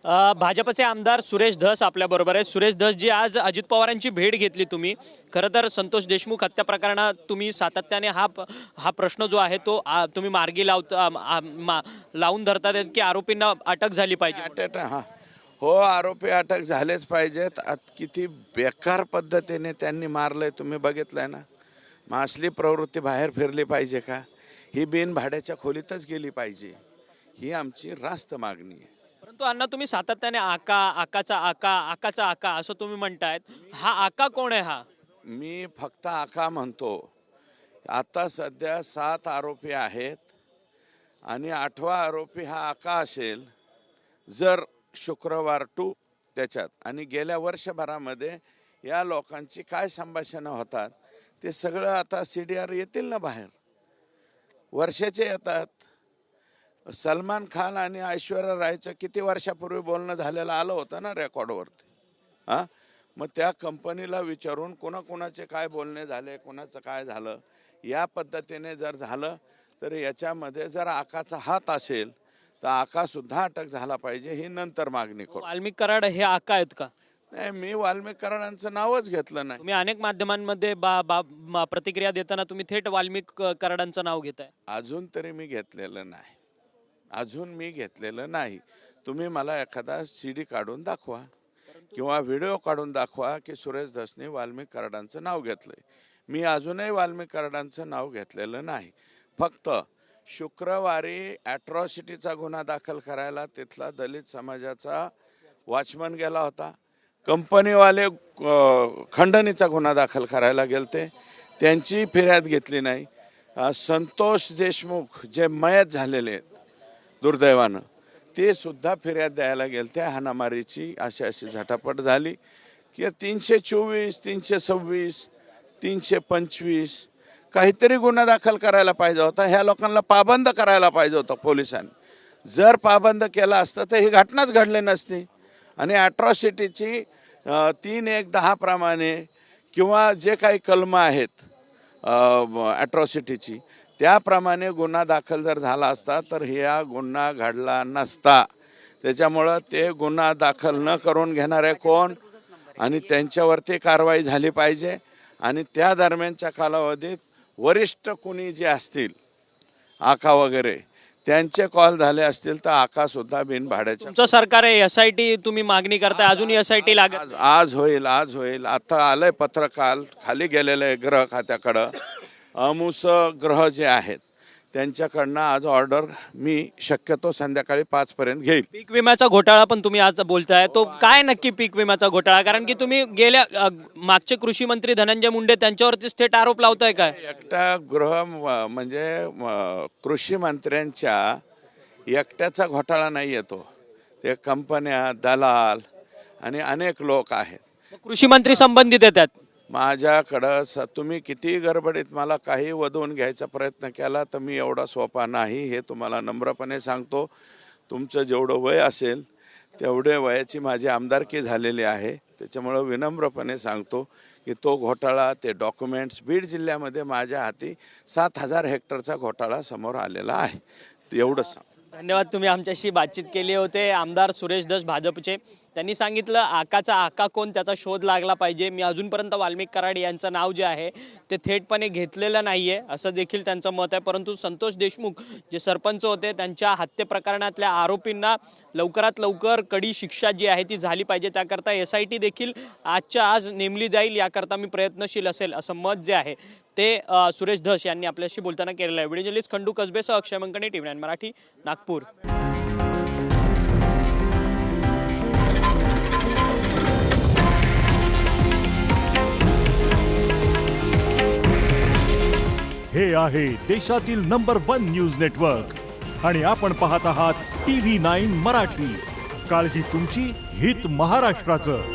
भाजपचे आमदार सुरेश धस आपल्याबरोबर आहेत. सुरेश धस जी आज अजित पवारांची भेट घेतली तुम्ही. खरं तर संतोष देशमुख हत्या प्रकरणात तुम्ही सातत्याने हा प्रश्न जो आहे तो तुम्ही मार्गी लावून धरतात की आरोपींना अटक झाली पाहिजे. हो, आरोपी अटक झालेच पाहिजेत. किती बेकार पद्धतीने त्यांनी मारलंय तुम्ही बघितलंय ना. मासली प्रवृत्ती बाहेर फिरली पाहिजे का? ही बिन भाड्याच्या खोलीतच गेली पाहिजे, ही आमची रास्त मागणी आहे. परंतु अण्णा तुम्ही सातत्याने आकाचा आका असं तुम्ही म्हणतायत. हा आका कोण आहे? हा मी फक्त आका म्हणतो. आता सध्या 7 आरोपी आहेत आणि 8वा आरोपी हा आका असेल जर शुक्रवार टू त्याच्यात. आणि गेल्या वर्षभरामध्ये या लोकांची काय संभाषणं होतात ते सगळं आता CDR येतील ना बाहेर, वर्षाचे येतात. सलमान खान आणि ऐश्वर्या रायचं किती वर्षापूर्वी बोलणं झालेलं आलं होतं ना रेकॉर्डवरती. मग त्या कंपनीला विचारून कोणाकोणाचे काय बोलणे झाले, कोणाचं काय झालं, या पद्धतीने जर झालं तर याच्यामध्ये जर आकाचा हात असेल तर आकासुद्धा अटक झाला पाहिजे, ही नंतर मागणी करू. वाल्मिक कराड हे आका आहेत का? नाही, मी वाल्मिक कराडांचं नावच घेतलं नाही. तुम्ही अनेक माध्यमांमध्ये प्रतिक्रिया देताना तुम्ही थेट वाल्मिक कराडांचं नाव घेताय. अजून तरी मी घेतलेलं नाही, अजून मी घेतलेलं नाही. तुम्ही मला एखादा CD काढून दाखवा किंवा व्हिडिओ काढून दाखवा की सुरेश धसने वाल्मिक कराडांचं नाव घेतलंय. मी अजूनही वाल्मिक कराडांचं नाव घेतलेलं नाही. फक्त शुक्रवारी ॲट्रॉसिटीचा गुन्हा दाखल करायला तिथला दलित समाजाचा वॉचमन गेला होता. कंपनीवाले खंडणीचा गुन्हा दाखल करायला गेलते, त्यांची फिर्याद घेतली नाही. संतोष देशमुख जे मयत झालेले आहेत दुर्दैवानं, ते सुद्धा फिर्याद द्यायला गेलते. हाणामारीची अशी झटापट झाली की 324, 326, 325 काहीतरी गुन्हा दाखल करायला पाहिजे होता. ह्या लोकांना पाबंद करायला पाहिजे होतं पोलिसांनी. जर पाबंद केला असतं तर ही घटनाच घडली नसती. आणि ॲट्रॉसिटीची 3(1)10 प्रमाणे किंवा जे काही कलमं आहेत ॲट्रॉसिटीची त्याप्रमाणे गुन्हा दाखल जर झाला असता तर हा गुन्हा घडला नसता. त्याच्यामुळं ते गुन्हा दाखल न करून घेणारे कोण आणि त्यांच्यावरती कारवाई झाली पाहिजे. आणि त्या दरम्यानच्या कालावधीत वरिष्ठ कुणी जे असतील आका वगैरे त्यांचे कॉल झाले असतील तर आकासुद्धा बिन भाड्याच्या. तुमचं सरकार आहे, SIT तुम्ही मागणी करताय, अजून SIT लागत? आज होईल. आता आलंय पत्र, काल खाली गेलेलं आहे गृह खात्याकडं. अमुस ग्रह जे आहेत त्यांच्याकडनं आज ऑर्डर मी शक्यतो संध्याकाळी 5 पर्यंत घेईल. पीक विम्याचा घोटाळा पण तुम्ही आज बोलताय, तो काय नक्की पीक विम्याचा घोटाळा? कारण की तुम्ही गेल्या मागचे कृषी मंत्री धनंजय मुंडे त्यांच्यावरतीच थेट आरोप लावताय काय? एकटा म्हणजे कृषी मंत्र्यांच्या एकट्याचा घोटाळा नाही येतो, ते कंपन्या, दलाल आणि अनेक लोक आहेत. कृषी मंत्री संबंधित येतात. माझ्याकडं तुम्ही किती गडबडीत मला काही वधवून घ्यायचा प्रयत्न केला तर मी एवढा सोपा नाही, हे तुम्हाला नम्रपणे सांगतो. तुमचं जेवढं वय असेल तेवढे वयाची माझी आमदारकी झालेली आहे. त्याच्यामुळं विनम्रपणे सांगतो की तो घोटाळा, ते डॉक्युमेंट्स बीड जिल्ह्यामध्ये माझ्या हाती 7,000 हेक्टरचा घोटाळा समोर आलेला आहे. एवढंच सांग. धन्यवाद. तुम्ही आमच्याशी बातचीत केली होते. आमदार सुरेश धस भाजपचे, त्यांनी सांगितलं आकाचा आका कोण त्याचा शोध लागला पाहिजे. मी अजूनपर्यंत वाल्मिक कराड यांचं नाव जे आहे ते थेटपणे घेतलेलं नाही आहे असं देखील त्यांचं मत आहे. परंतु संतोष देशमुख जे सरपंच होते त्यांच्या हत्ये प्रकरणातल्या आरोपींना लवकरात लवकर कडी शिक्षा जी आहे ती झाली पाहिजे. त्याकरता SIT देखील आजच्या आज नेमली जाईल, याकरता मी प्रयत्नशील असेल असं मत जे आहे ते सुरेश धस यांनी आपल्याशी बोलताना केलेलं आहे. व्हिडिओ जर्नलिस्ट खंडू कसबेसह अक्षय मंकणे, TV9 मराठी, नागपूर. हे आहे देशातील नंबर 1 न्यूज नेटवर्क आणि आपण पाहत आहात TV9 मराठी. काळजी तुमची, हित महाराष्ट्राचं.